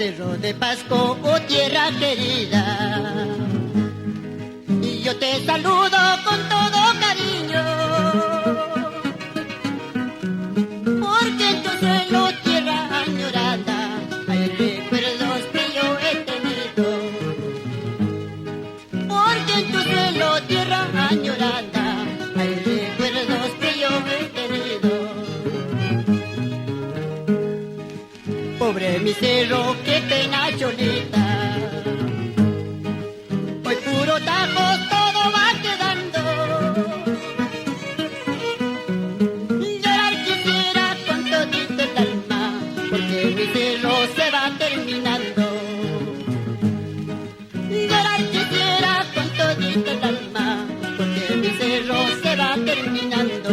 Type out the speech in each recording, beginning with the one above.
Cerro de Pasco, oh tierra querida, y yo te saludo con todo cariño, porque en tu suelo, tierra añorada, hay recuerdos que yo he tenido. Porque en tu suelo, tierra añorada, hay recuerdos que yo he tenido. Pobre mi cerro, qué pena Cholita, hoy puro tajo todo va quedando. Llorar quisiera con todito el alma, porque mi cerro se va terminando. Llorar quisiera con todito el alma, porque mi cerro se va terminando.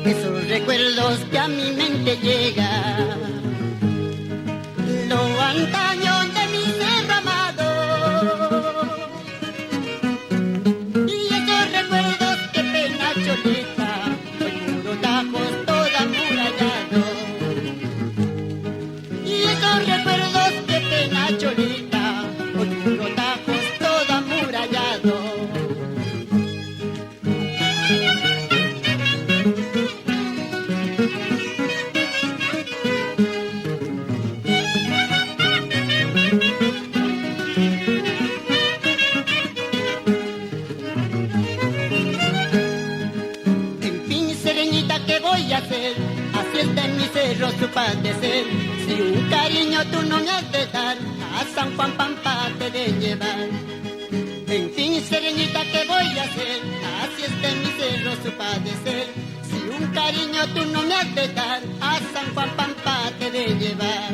Esos recuerdos que a mi mente llegan, lo antaño de mi cerro amado, y esos recuerdos que pena Cholita, hoy puro tajos todo amurallado. Y esos recuerdos que pena Cholita, hoy puro tajos todo amurallado. ¿Qué voy a hacer? Así es de mi cerro su padecer. Si un cariño tú no me has de dar, a San Juan Pampa te de llevar. En fin, sereñita, ¿qué voy a hacer? Así es de mi cerro su padecer. Si un cariño tú no me has de dar, a San Juan Pampa te de llevar.